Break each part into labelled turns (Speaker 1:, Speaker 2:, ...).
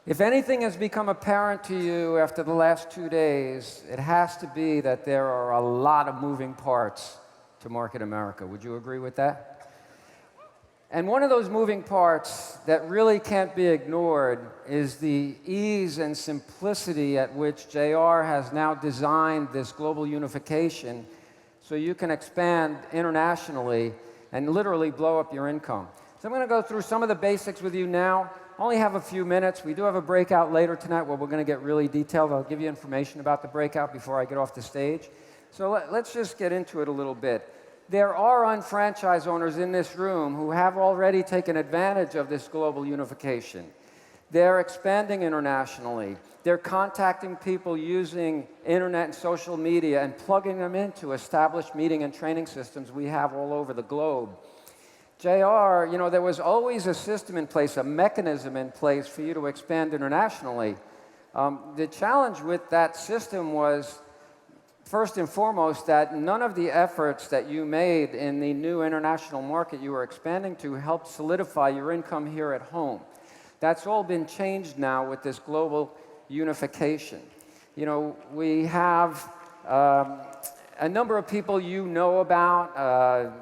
Speaker 1: If anything has become apparent to you after the last 2 days, it has to be that there are a lot of moving parts to Market America. Would you agree with that? And one of those moving parts that really can't be ignored is the ease and simplicity at which JR has now designed this global unification so you can expand internationally and literally blow up your income. So I'm going to go through some of the basics with you now. Only have a few minutes. We do have a breakout later tonight where we're going to get really detailed. I'll give you information about the breakout before I get off the stage. So let's just get into it a little bit. There are unfranchised owners in this room who have already taken advantage of this global unification. They're expanding internationally. They're contacting people using internet and social media and plugging them into established meeting and training systems we have all over the globe. JR, you know, there was always a system in place, a mechanism in place for you to expand internationally. The challenge with that system was, first and foremost, that none of the efforts that you made in the new international market you were expanding to helped solidify your income here at home. That's all been changed now with this global unification. You know, we have a number of people you know about,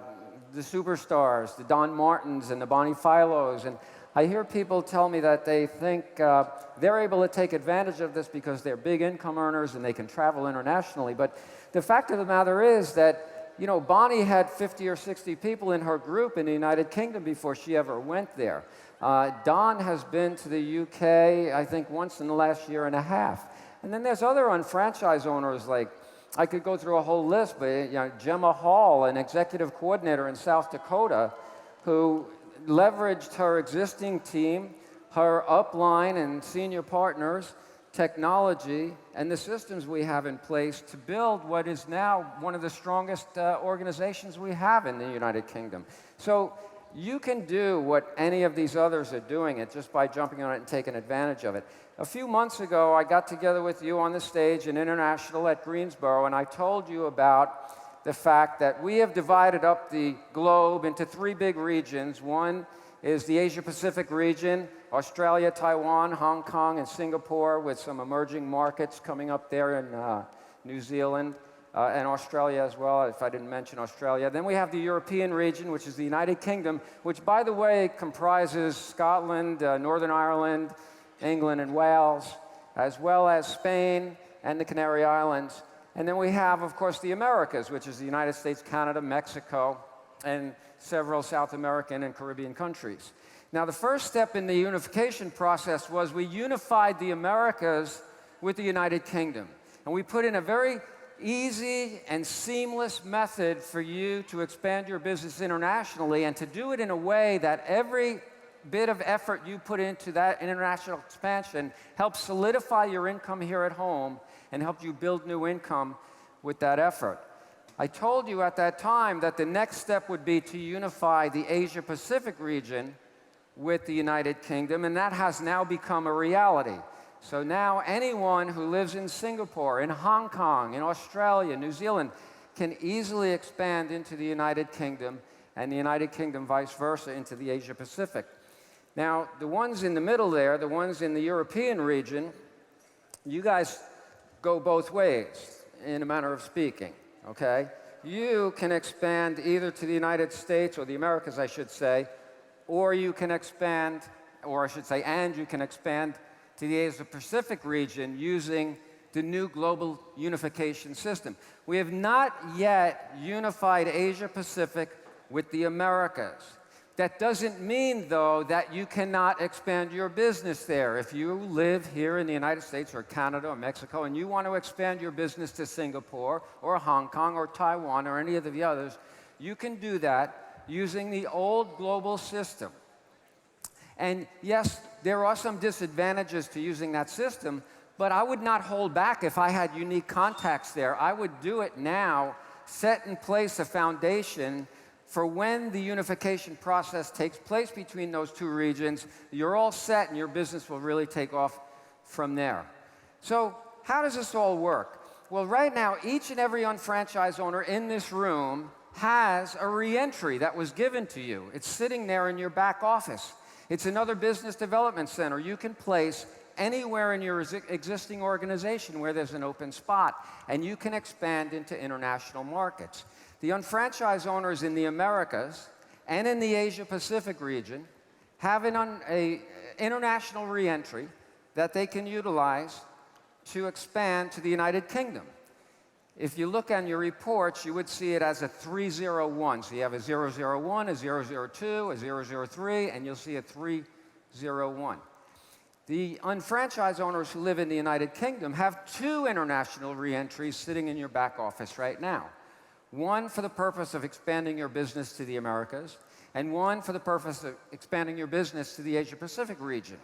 Speaker 1: the superstars, the Don Martins and the Bonnie Philos, and I hear people tell me that they think they're able to take advantage of this because they're big income earners and they can travel internationally. But the fact of the matter is that, you know, Bonnie had 50 or 60 people in her group in the United Kingdom before she ever went there. Don has been to the UK, I think, once in the last year and a half. And then there's other unfranchised owners, like, I could go through a whole list, but you know, Gemma Hall, an executive coordinator in South Dakota, who leveraged her existing team, her upline and senior partners, technology, and the systems we have in place to build what is now one of the strongest organizations we have in the United Kingdom. So you can do what any of these others are doing it just by jumping on it and taking advantage of it. A few months ago, I got together with you on the stage in International at Greensboro, and I told you about the fact that we have divided up the globe into 3 big regions. One is the Asia-Pacific region, Australia, Taiwan, Hong Kong, and Singapore, with some emerging markets coming up there in New Zealand and Australia as well, if I didn't mention Australia. Then we have the European region, which is the United Kingdom, which, by the way, comprises Scotland, Northern Ireland, England and Wales, as well as Spain and the Canary Islands. And then we have, of course, the Americas, which is the United States, Canada, Mexico, and several South American and Caribbean countries. Now, the first step in the unification process was we unified the Americas with the United Kingdom. And we put in a very easy and seamless method for you to expand your business internationally, and to do it in a way that every bit of effort you put into that international expansion helps solidify your income here at home and help you build new income with that effort. I told you at that time that the next step would be to unify the Asia-Pacific region with the United Kingdom, and that has now become a reality. So now anyone who lives in Singapore, in Hong Kong, in Australia, New Zealand, can easily expand into the United Kingdom, and the United Kingdom vice versa into the Asia-Pacific. Now, the ones in the middle there, the ones in the European region, you guys go both ways, in a manner of speaking, okay? You can expand either to the United States, or the Americas, I should say, or you can expand, or I should say, and you can expand to the Asia-Pacific region using the new global unification system. We have not yet unified Asia-Pacific with the Americas. That doesn't mean, though, that you cannot expand your business there. If you live here in the United States or Canada or Mexico and you want to expand your business to Singapore or Hong Kong or Taiwan or any of the others, you can do that using the old global system. And yes, there are some disadvantages to using that system, but I would not hold back if I had unique contacts there. I would do it now, set in place a foundation for when the unification process takes place between those 2 regions. You're all set and your business will really take off from there. So how does this all work? Well, right now, each and every unfranchised owner in this room has a reentry that was given to you. It's sitting there in your back office. It's another business development center you can place anywhere in your existing organization where there's an open spot, and you can expand into international markets. The unfranchised owners in the Americas and in the Asia-Pacific region have an international reentry that they can utilize to expand to the United Kingdom. If you look on your reports, you would see it as a 301. So you have a 001, a 002, a 003, and you'll see a 301. The unfranchised owners who live in the United Kingdom have 2 international reentries sitting in your back office right now. One for the purpose of expanding your business to the Americas, and one for the purpose of expanding your business to the Asia-Pacific region.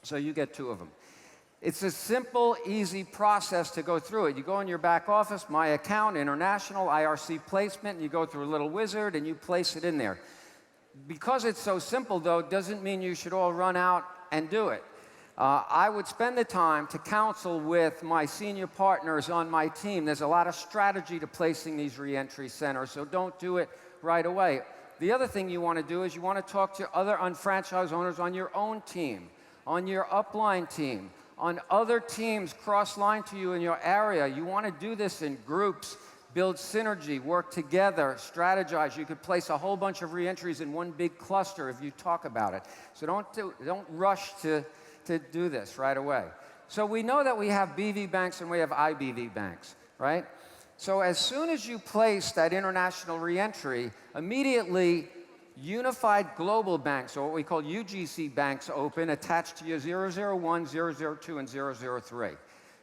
Speaker 1: So you get 2 of them. It's a simple, easy process to go through it. You go in your back office, My Account, International, IRC Placement, and you go through a little wizard and you place it in there. Because it's so simple, though, doesn't mean you should all run out and do it. I would spend the time to counsel with my senior partners on my team. There's a lot of strategy to placing these reentry centers, so don't do it right away. The other thing you want to do is you want to talk to other unfranchised owners on your own team, on your upline team, on other teams cross-line to you in your area. You want to do this in groups, build synergy, work together, strategize. You could place a whole bunch of reentries in one big cluster if you talk about it. So don't rush to do this right away. So we know that we have BV banks and we have IBV banks, right? So as soon as you place that international reentry, immediately unified global banks, or what we call UGC banks, open attached to your 001, 002, and 003.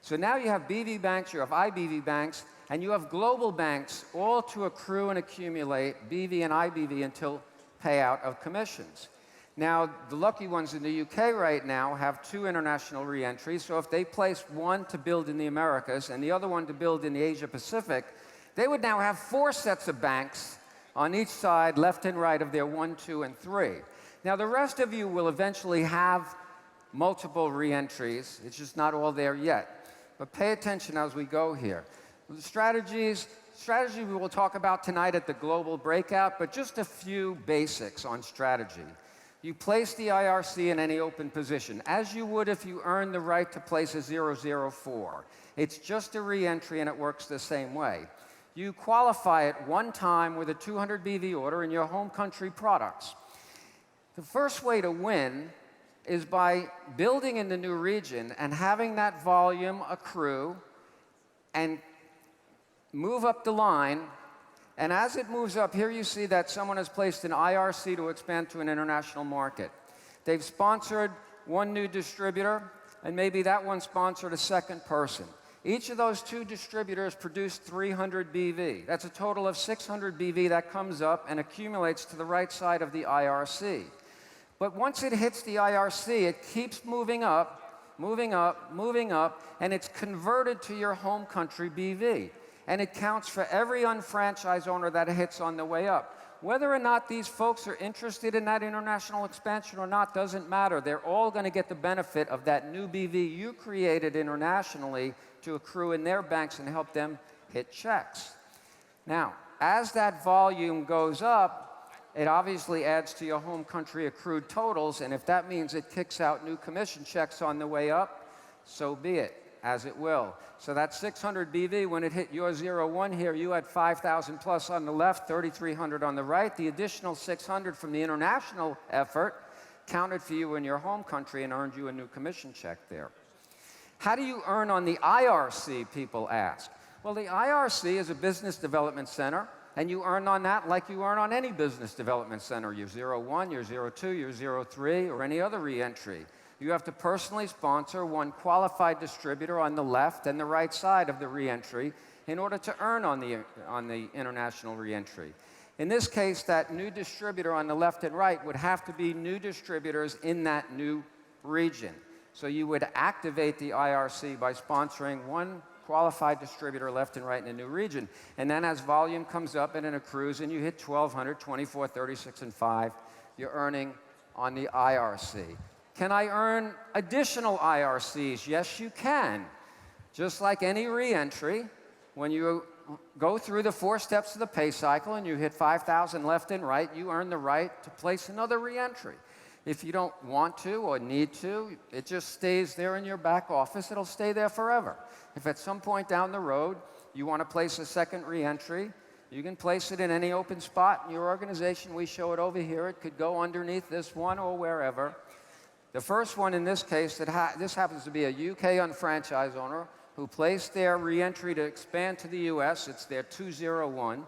Speaker 1: So now you have BV banks, you have IBV banks, and you have global banks, all to accrue and accumulate BV and IBV until payout of commissions. Now, the lucky ones in the UK right now have 2 international reentries, so if they place one to build in the Americas and the other one to build in the Asia-Pacific, they would now have 4 sets of banks on each side, left and right of their 1, 2, and 3. Now, the rest of you will eventually have multiple reentries. It's just not all there yet. But pay attention as we go here. The strategy we will talk about tonight at the global breakout, but just a few basics on strategy. You place the IRC in any open position, as you would if you earned the right to place a 004. It's just a reentry, and it works the same way. You qualify it one time with a 200 BV order in your home country products. The first way to win is by building in the new region and having that volume accrue and move up the line. And as it moves up, here you see that someone has placed an IRC to expand to an international market. They've sponsored one new distributor, and maybe that one sponsored a second person. Each of those 2 distributors produced 300 BV. That's a total of 600 BV that comes up and accumulates to the right side of the IRC. But once it hits the IRC, it keeps moving up, moving up, moving up, and it's converted to your home country BV. And it counts for every unfranchised owner that it hits on the way up. Whether or not these folks are interested in that international expansion or not doesn't matter. They're all going to get the benefit of that new BV you created internationally to accrue in their banks and help them hit checks. Now, as that volume goes up, it obviously adds to your home country accrued totals, and if that means it kicks out new commission checks on the way up, so be it, as it will. So that 600 BV, when it hit your 01 here, you had 5,000 plus on the left, 3,300 on the right. The additional 600 from the international effort counted for you in your home country and earned you a new commission check there. How do you earn on the IRC, people ask? Well, the IRC is a business development center, and you earn on that like you earn on any business development center, your 01, your 02, your 03, or any other reentry. You have to personally sponsor one qualified distributor on the left and the right side of the reentry in order to earn on the international reentry. In this case, that new distributor on the left and right would have to be new distributors in that new region. So you would activate the IRC by sponsoring one qualified distributor left and right in a new region. And then as volume comes up and it accrues and you hit 1,200, 24, 36, and 5, you're earning on the IRC. Can I earn additional IRCs? Yes, you can. Just like any reentry, when you go through the 4 steps of the pay cycle and you hit 5,000 left and right, you earn the right to place another reentry. If you don't want to or need to, it just stays there in your back office. It'll stay there forever. If at some point down the road you want to place a second reentry, you can place it in any open spot in your organization. We show it over here. It could go underneath this one or wherever. The first one in this case, this happens to be a UK unfranchised owner who placed their reentry to expand to the US. It's their 201.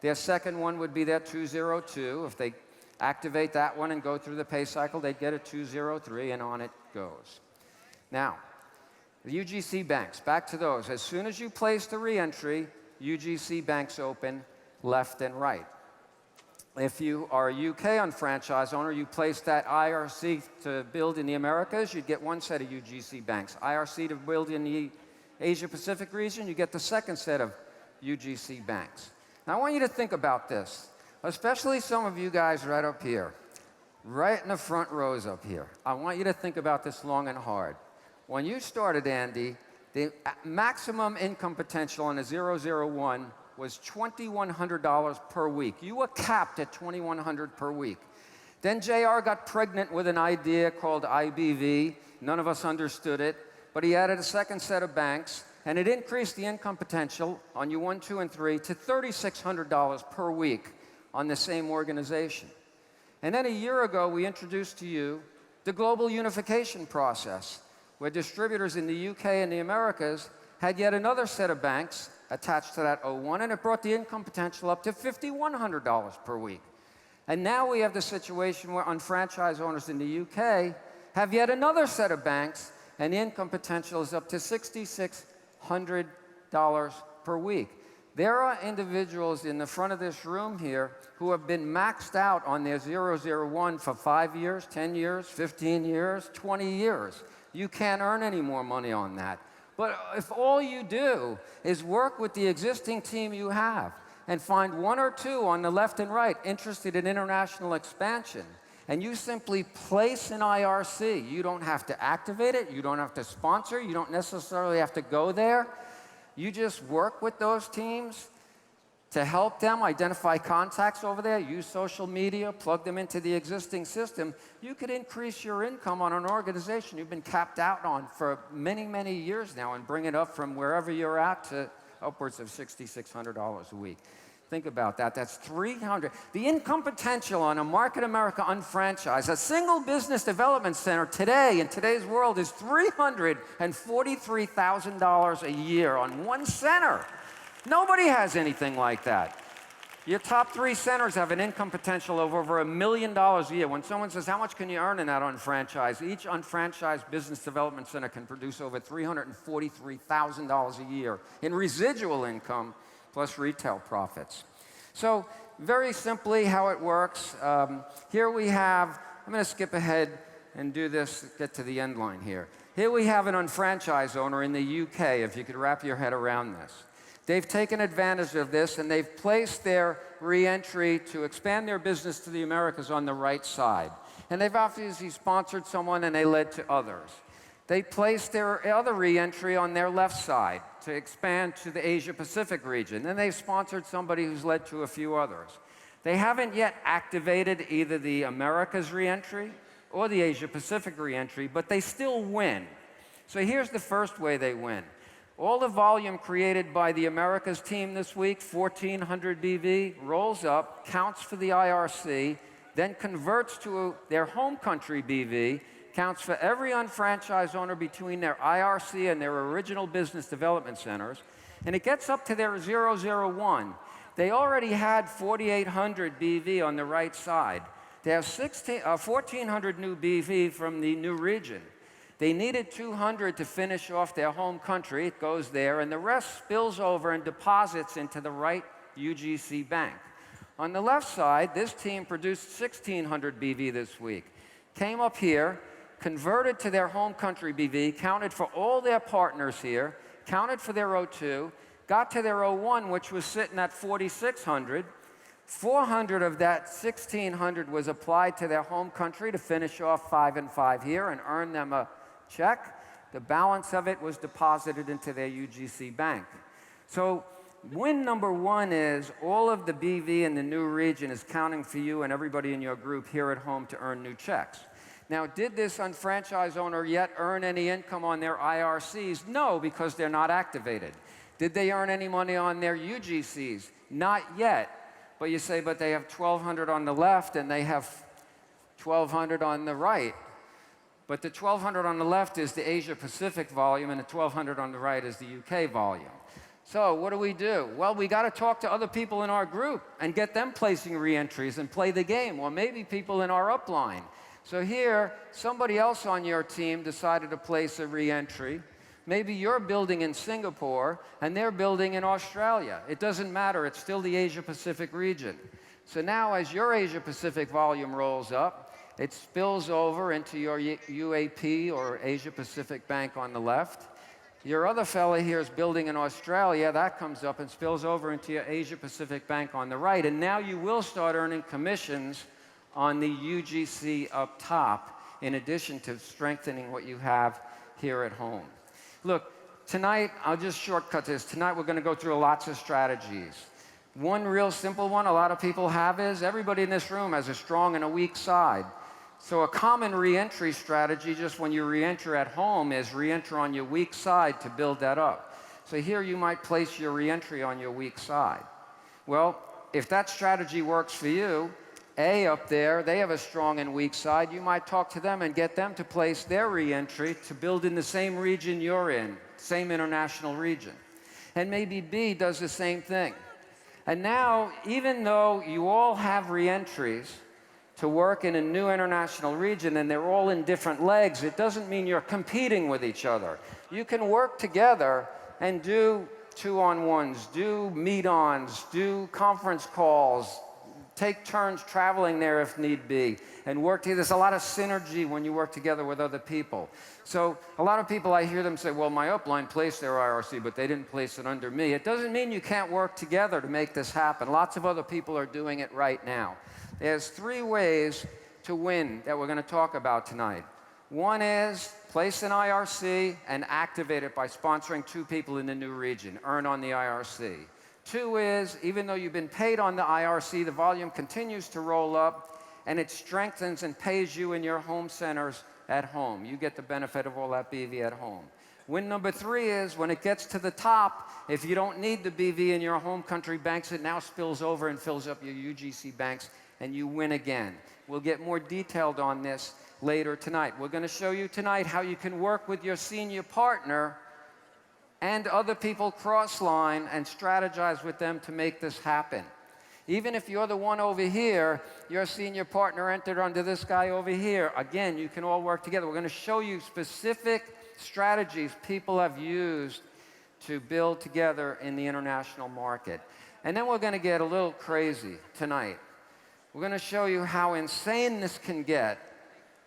Speaker 1: Their second one would be their 202. If they activate that one and go through the pay cycle, they'd get a 203, and on it goes. Now, the UGC banks, back to those. As soon as you place the reentry, UGC banks open left and right. If you are a UK unfranchised owner, you place that IRC to build in the Americas, you'd get one set of UGC banks. IRC to build in the Asia-Pacific region, you get the second set of UGC banks. Now, I want you to think about this, especially some of you guys right up here, right in the front rows up here. I want you to think about this long and hard. When you started, Andy, the maximum income potential on a 001 was $2,100 per week. You were capped at $2,100 per week. Then JR got pregnant with an idea called IBV. None of us understood it, but he added a second set of banks, and it increased the income potential on you 1, 2, and 3 to $3,600 per week on the same organization. And then a year ago, we introduced to you the global unification process, where distributors in the UK and the Americas had yet another set of banks attached to that 01, and it brought the income potential up to $5,100 per week. And now we have the situation where unfranchised owners in the UK have yet another set of banks, and the income potential is up to $6,600 per week. There are individuals in the front of this room here who have been maxed out on their 001 for 5 years, 10 years, 15 years, 20 years. You can't earn any more money on that. But if all you do is work with the existing team you have and find one or two on the left and right interested in international expansion, and you simply place an IRC, you don't have to activate it, you don't have to sponsor, you don't necessarily have to go there. You just work with those teams to help them identify contacts over there, use social media, plug them into the existing system. You could increase your income on an organization you've been capped out on for many, many years now and bring it up from wherever you're at to upwards of $6,600 a week. Think about that. That's $300. The income potential on a Market America unfranchised, a single business development center today, in today's world, is $343,000 a year on one center. Nobody has anything like that. Your top 3 centers have an income potential of over $1 million a year. When someone says, how much can you earn in that unfranchised? Each unfranchised business development center can produce over $343,000 a year in residual income plus retail profits. So very simply how it works, here we have, I'm going to skip ahead and do this, get to the end line here. Here we have an unfranchised owner in the UK, if you could wrap your head around this. They've taken advantage of this, and they've placed their reentry to expand their business to the Americas on the right side. And they've obviously sponsored someone, and they led to others. They placed their other reentry on their left side to expand to the Asia-Pacific region. Then they've sponsored somebody who's led to a few others. They haven't yet activated either the Americas reentry or the Asia-Pacific reentry, but they still win. So here's the first way they win. All the volume created by the Americas team this week, 1,400 BV, rolls up, counts for the IRC, then converts to their home country BV, counts for every unfranchised owner between their IRC and their original business development centers, and it gets up to their 001. They already had 4,800 BV on the right side. They have 1,400 new BV from the new region. They needed 200 to finish off their home country. It goes there, and the rest spills over and deposits into the right UGC bank. On the left side, this team produced 1,600 BV this week. Came up here, converted to their home country BV, counted for all their partners here, counted for their 02, got to their 01, which was sitting at 4,600. 400 of that 1,600 was applied to their home country to finish off 5 and 5 here and earn them a check. The balance of it was deposited into their UGC bank. So win number 1 is all of the BV in the new region is counting for you and everybody in your group here at home to earn new checks. Now, did this unfranchised owner yet earn any income on their IRCs? No, because they're not activated. Did they earn any money on their UGCs? Not yet. But you say, but they have 1,200 on the left and they have 1,200 on the right. But the 1,200 on the left is the Asia-Pacific volume, and the 1,200 on the right is the UK volume. So what do? Well, we got to talk to other people in our group and get them placing reentries and play the game, or maybe people in our upline. So here, somebody else on your team decided to place a reentry. Maybe you're building in Singapore, and they're building in Australia. It doesn't matter. It's still the Asia-Pacific region. So now, as your Asia-Pacific volume rolls up, it spills over into your UAP, or Asia-Pacific Bank, on the left. Your other fella here is building in Australia. That comes up and spills over into your Asia-Pacific Bank on the right. And now you will start earning commissions on the UGC up top, in addition to strengthening what you have here at home. Look, tonight, I'll just shortcut this. Tonight, we're going to go through lots of strategies. One real simple one a lot of people have is everybody in this room has a strong and a weak side. So a common reentry strategy, just when you reenter at home, is reenter on your weak side to build that up. So here you might place your reentry on your weak side. Well, if that strategy works for you, A up there, they have a strong and weak side. You might talk to them and get them to place their reentry to build in the same region you're in, same international region. And maybe B does the same thing. And now, even though you all have reentries to work in a new international region and they're all in different legs, it doesn't mean you're competing with each other. You can work together and do two-on-ones, do meet-ons, do conference calls, take turns traveling there if need be, and work together. There's a lot of synergy when you work together with other people. So a lot of people, I hear them say, well, my upline placed their IRC, but they didn't place it under me. It doesn't mean you can't work together to make this happen. Lots of other people are doing it right now. There's 3 ways to win that we're going to talk about tonight. One is place an IRC and activate it by sponsoring 2 people in the new region, earn on the IRC. 2 is, even though you've been paid on the IRC, the volume continues to roll up, and it strengthens and pays you in your home centers at home. You get the benefit of all that BV at home. Win number 3 is, when it gets to the top, if you don't need the BV in your home country banks, it now spills over and fills up your UGC banks, and you win again. We'll get more detailed on this later tonight. We're going to show you tonight how you can work with your senior partner and other people cross-line and strategize with them to make this happen. Even if you're the one over here, your senior partner entered under this guy over here, again, you can all work together. We're going to show you specific strategies people have used to build together in the international market. And then we're going to get a little crazy tonight. We're going to show you how insane this can get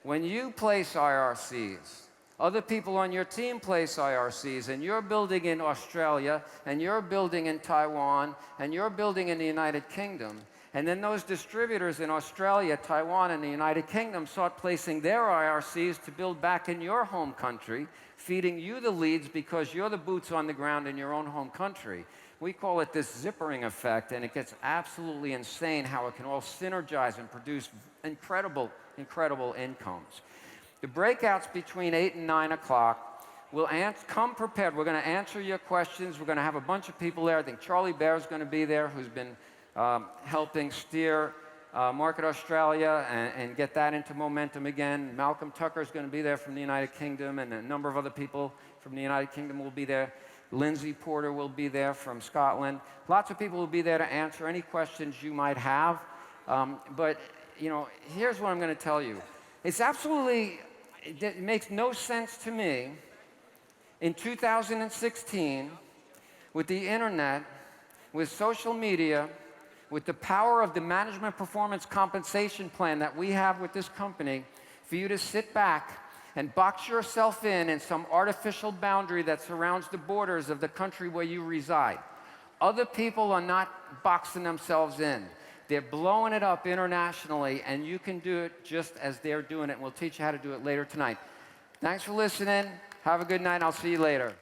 Speaker 1: when you place IRCs. Other people on your team place IRCs, and you're building in Australia, and you're building in Taiwan, and you're building in the United Kingdom. And then those distributors in Australia, Taiwan, and the United Kingdom start placing their IRCs to build back in your home country, feeding you the leads because you're the boots on the ground in your own home country. We call it this zippering effect, and it gets absolutely insane how it can all synergize and produce incredible, incredible incomes. The breakouts between 8 and 9 o'clock will come prepared. We're going to answer your questions. We're going to have a bunch of people there. I think Charlie Baer's going to be there, who's been helping steer Market Australia and get that into momentum again. Malcolm Tucker's going to be there from the United Kingdom, and a number of other people from the United Kingdom will be there. Lindsay Porter will be there from Scotland. Lots of people will be there to answer any questions you might have. But, you know, here's what I'm going to tell you. It makes no sense to me in 2016, with the internet, with social media, with the power of the management performance compensation plan that we have with this company, for you to sit back and box yourself in some artificial boundary that surrounds the borders of the country where you reside. Other people are not boxing themselves in. They're blowing it up internationally, and you can do it just as they're doing it. And we'll teach you how to do it later tonight. Thanks for listening. Have a good night. I'll see you later.